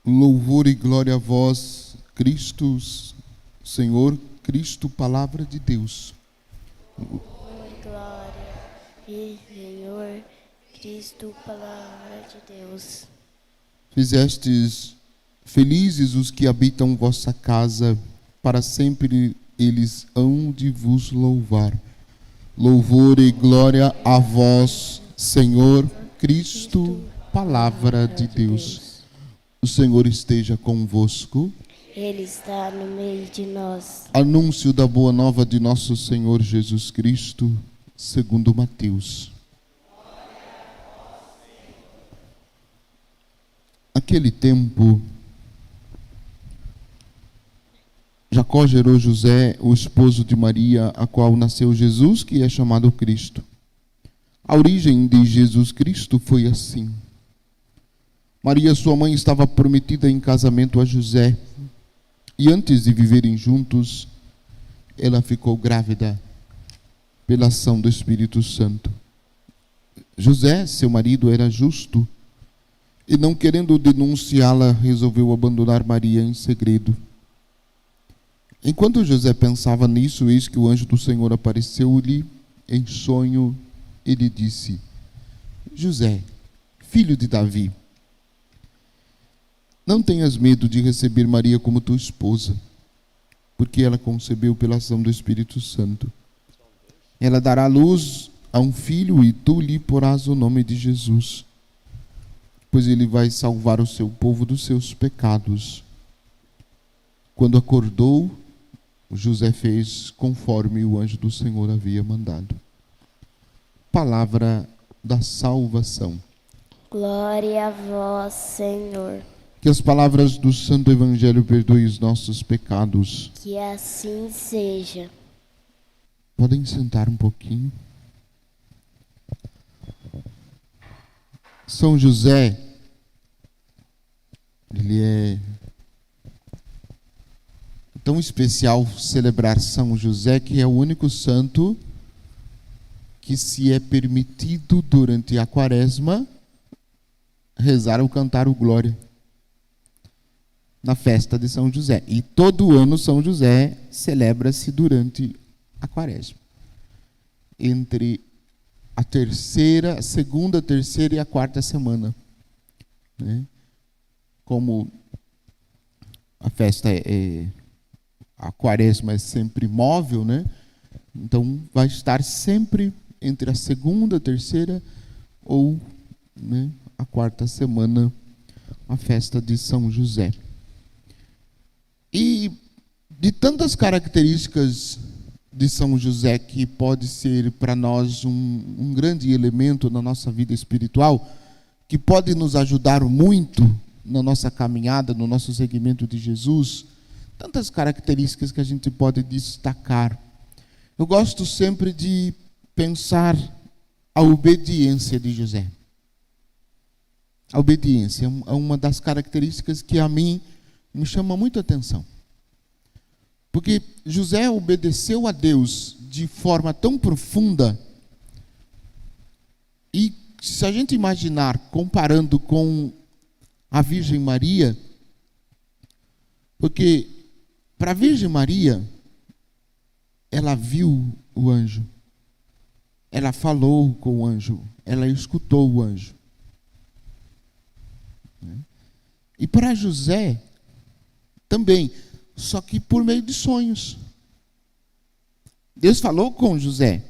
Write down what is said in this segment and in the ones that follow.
Louvor e glória a vós, Cristo, Senhor, Cristo, palavra de Deus. Louvor e glória e Senhor, Cristo, palavra de Deus. Fizestes felizes os que habitam vossa casa, para sempre eles hão de vos louvar. Louvor e glória a vós, Senhor, Cristo, palavra de Deus. O Senhor esteja convosco. Ele está no meio de nós. Anúncio da boa nova de nosso Senhor Jesus Cristo, segundo Mateus. Naquele tempo, Jacó gerou José, o esposo de Maria, a qual nasceu Jesus, que é chamado Cristo. A origem de Jesus Cristo foi assim. Maria, sua mãe, estava prometida em casamento a José, e antes de viverem juntos, ela ficou grávida pela ação do Espírito Santo. José, seu marido, era justo, e não querendo denunciá-la, resolveu abandonar Maria em segredo. Enquanto José pensava nisso, eis que o anjo do Senhor apareceu-lhe em sonho e lhe disse: José, filho de Davi, não tenhas medo de receber Maria como tua esposa, porque ela concebeu pela ação do Espírito Santo. Ela dará luz a um filho e tu lhe porás o nome de Jesus, pois ele vai salvar o seu povo dos seus pecados. Quando acordou, José fez conforme o anjo do Senhor havia mandado. Palavra da salvação. Glória a vós, Senhor. Que as palavras do Santo Evangelho perdoem os nossos pecados. Que assim seja. Podem sentar um pouquinho. São José, ele é tão especial celebrar São José, que é o único santo que se é permitido durante a quaresma rezar ou cantar o Glória na festa de São José. E todo ano São José celebra-se durante a quaresma, entre a segunda, terceira e a quarta semana, né? Como a festa a quaresma é sempre móvel, né? Então vai estar sempre entre a segunda, terceira ou, né, a quarta semana, a festa de São José. E de tantas características de São José, que pode ser para nós um grande elemento na nossa vida espiritual, que pode nos ajudar muito na nossa caminhada, no nosso seguimento de Jesus, tantas características que a gente pode destacar. Eu gosto sempre de pensar a obediência de José. A obediência é uma das características que a mim me chama muito a atenção. Porque José obedeceu a Deus de forma tão profunda, e se a gente imaginar, comparando com a Virgem Maria, porque para a Virgem Maria, ela viu o anjo, ela falou com o anjo, ela escutou o anjo. E para José também, só que por meio de sonhos. Deus falou com José,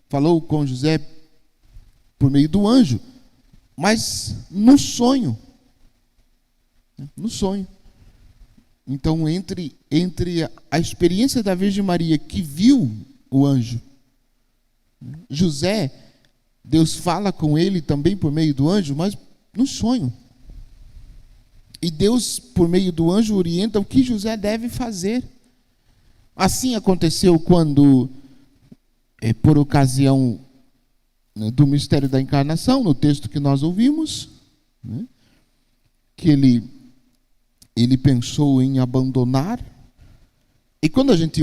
falou com José por meio do anjo, mas no sonho. No sonho. Então, entre a experiência da Virgem Maria, que viu o anjo, José, Deus fala com ele também por meio do anjo, mas no sonho. E Deus, por meio do anjo, orienta o que José deve fazer. Assim aconteceu quando, por ocasião do mistério da encarnação, no texto que nós ouvimos, né, que ele pensou em abandonar. E quando a gente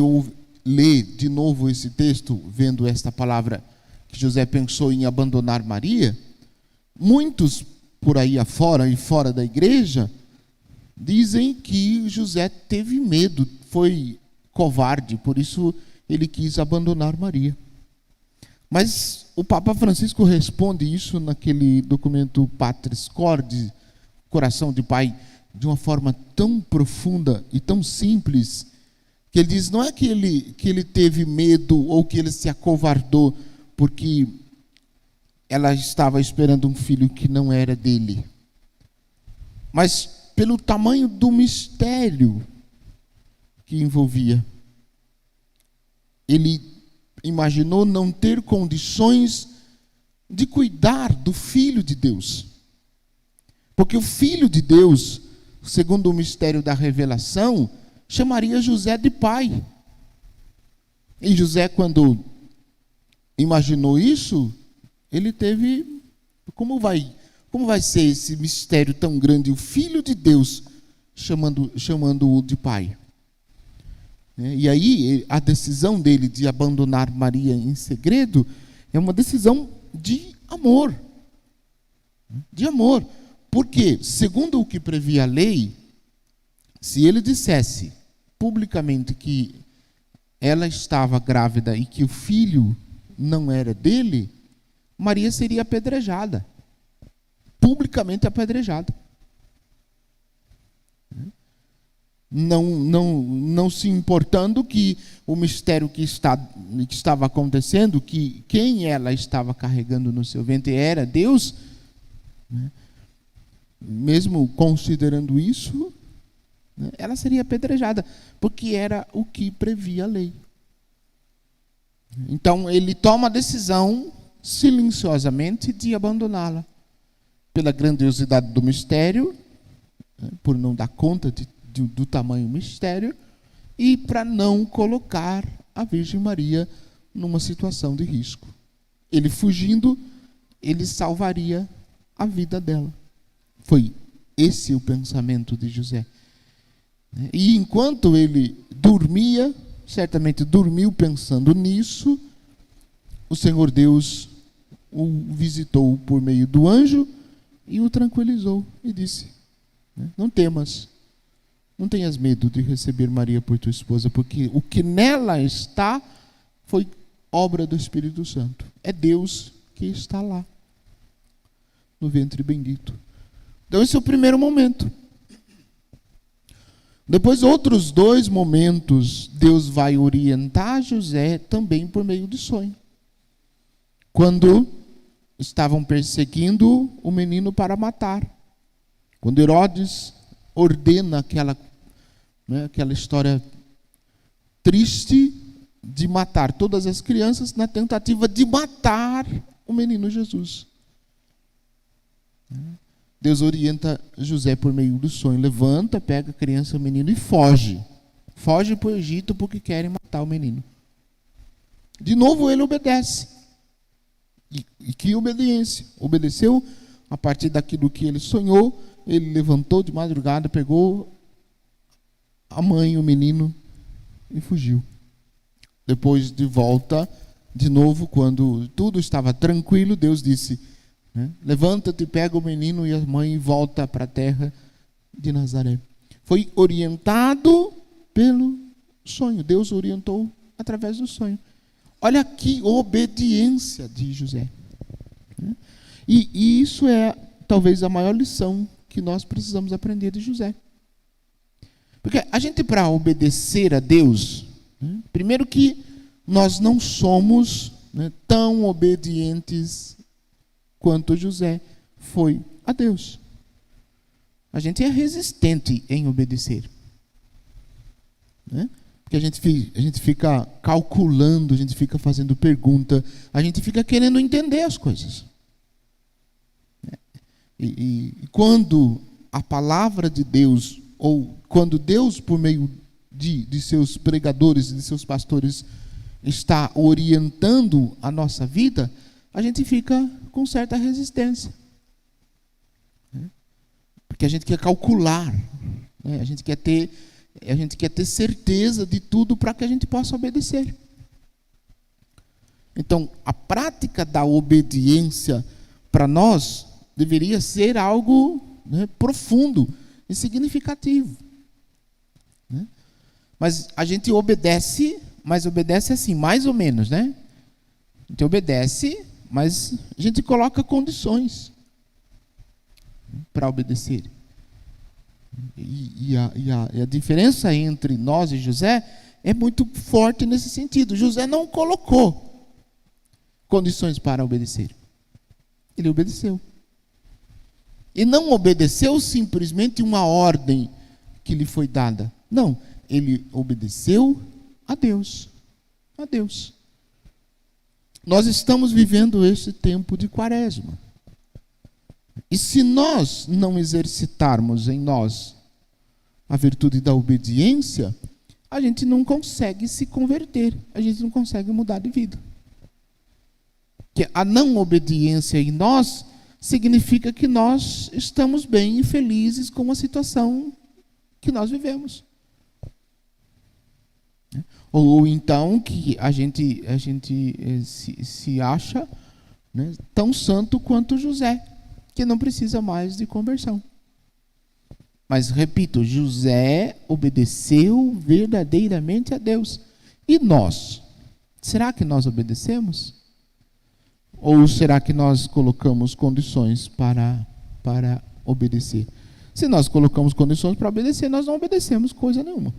lê de novo esse texto, vendo esta palavra, que José pensou em abandonar Maria, muitos por aí afora e fora da igreja, dizem que José teve medo, foi covarde, por isso ele quis abandonar Maria. Mas o Papa Francisco responde isso naquele documento Patris Corde, Coração de Pai, de uma forma tão profunda e tão simples, que ele diz, não é que ele teve medo ou que ele se acovardou porque ela estava esperando um filho que não era dele, mas pelo tamanho do mistério que envolvia. Ele imaginou não ter condições de cuidar do Filho de Deus. Porque o Filho de Deus, segundo o mistério da revelação, chamaria José de pai. E José, quando imaginou isso, ele teve... Como vai ser esse mistério tão grande? O Filho de Deus chamando-o de pai. E aí, a decisão dele de abandonar Maria em segredo é uma decisão de amor. De amor. Porque, segundo o que previa a lei, se ele dissesse publicamente que ela estava grávida e que o filho não era dele, Maria seria apedrejada. Publicamente apedrejada. Não se importando que o mistério que estava acontecendo, que quem ela estava carregando no seu ventre era Deus, mesmo considerando isso, ela seria apedrejada, porque era o que previa a lei. Então ele toma a decisão silenciosamente de abandoná-la, pela grandiosidade do mistério, por não dar conta do tamanho do mistério, e para não colocar a Virgem Maria numa situação de risco. Ele fugindo, ele salvaria a vida dela. Foi esse o pensamento de José. E enquanto ele dormia, certamente dormiu pensando nisso, o Senhor Deus o visitou por meio do anjo e o tranquilizou e disse, não temas, não tenhas medo de receber Maria por tua esposa, porque o que nela está foi obra do Espírito Santo. É Deus que está lá, no ventre bendito. Então esse é o primeiro momento. Depois, outros 2 momentos, Deus vai orientar José também por meio de sonho. Quando estavam perseguindo o menino para matar. Quando Herodes ordena aquela história triste de matar todas as crianças na tentativa de matar o menino Jesus. Deus orienta José por meio do sonho. Levanta, pega a criança e o menino e foge. Foge para o Egito porque querem matar o menino. De novo ele obedece. E que obediência. Obedeceu a partir daquilo que ele sonhou. Ele levantou de madrugada, pegou a mãe e o menino e fugiu. Depois de volta, de novo, quando tudo estava tranquilo, Deus disse, levanta-te, pega o menino e a mãe e volta para a terra de Nazaré. Foi orientado pelo sonho. Deus orientou através do sonho. Olha que obediência de José. E isso é talvez a maior lição que nós precisamos aprender de José. Porque a gente, para obedecer a Deus, primeiro que nós não somos tão obedientes quanto José foi a Deus. A gente é resistente em obedecer. Porque a gente fica calculando, a gente fica fazendo pergunta, a gente fica querendo entender as coisas. E quando a palavra de Deus, ou quando Deus, por meio de seus pregadores, de seus pastores, está orientando a nossa vida, a gente fica com certa resistência. Porque a gente quer calcular, a gente quer ter certeza de tudo para que a gente possa obedecer. Então, a prática da obediência para nós Deveria ser algo, né, profundo e significativo. Né? Mas a gente obedece, mas obedece assim, mais ou menos, né? A gente obedece, mas a gente coloca condições para obedecer. E a diferença entre nós e José é muito forte nesse sentido. José não colocou condições para obedecer. Ele obedeceu. E não obedeceu simplesmente uma ordem que lhe foi dada. Não, ele obedeceu a Deus. A Deus. Nós estamos vivendo este tempo de Quaresma. E se nós não exercitarmos em nós a virtude da obediência, a gente não consegue se converter, a gente não consegue mudar de vida. Que a não obediência em nós significa que nós estamos bem e felizes com a situação que nós vivemos. Ou então que a gente se acha, né, tão santo quanto José, que não precisa mais de conversão. Mas, repito, José obedeceu verdadeiramente a Deus. E nós? Será que nós obedecemos? Ou será que nós colocamos condições para obedecer? Se nós colocamos condições para obedecer, nós não obedecemos coisa nenhuma.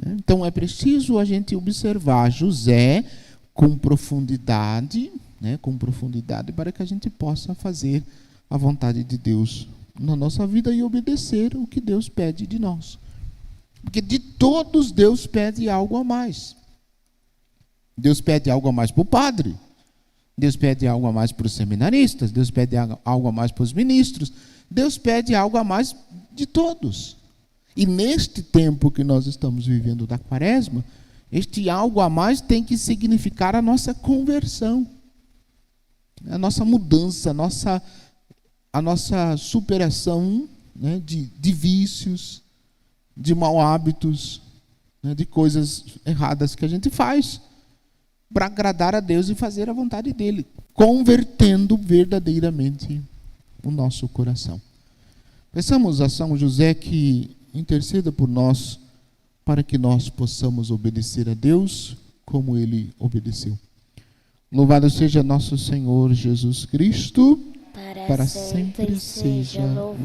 Então é preciso a gente observar José com profundidade, né, para que a gente possa fazer a vontade de Deus na nossa vida e obedecer o que Deus pede de nós. Porque de todos Deus pede algo a mais. Deus pede algo a mais para o padre. Deus pede algo a mais para os seminaristas. Deus pede algo a mais para os ministros. Deus pede algo a mais de todos. E neste tempo que nós estamos vivendo da Quaresma, este algo a mais tem que significar a nossa conversão, a nossa mudança, a nossa superação, né, de vícios, de maus hábitos, né, de coisas erradas que a gente faz, para agradar a Deus e fazer a vontade dEle, convertendo verdadeiramente o nosso coração. Peçamos a São José que interceda por nós, para que nós possamos obedecer a Deus como Ele obedeceu. Louvado seja nosso Senhor Jesus Cristo, para sempre seja louvado.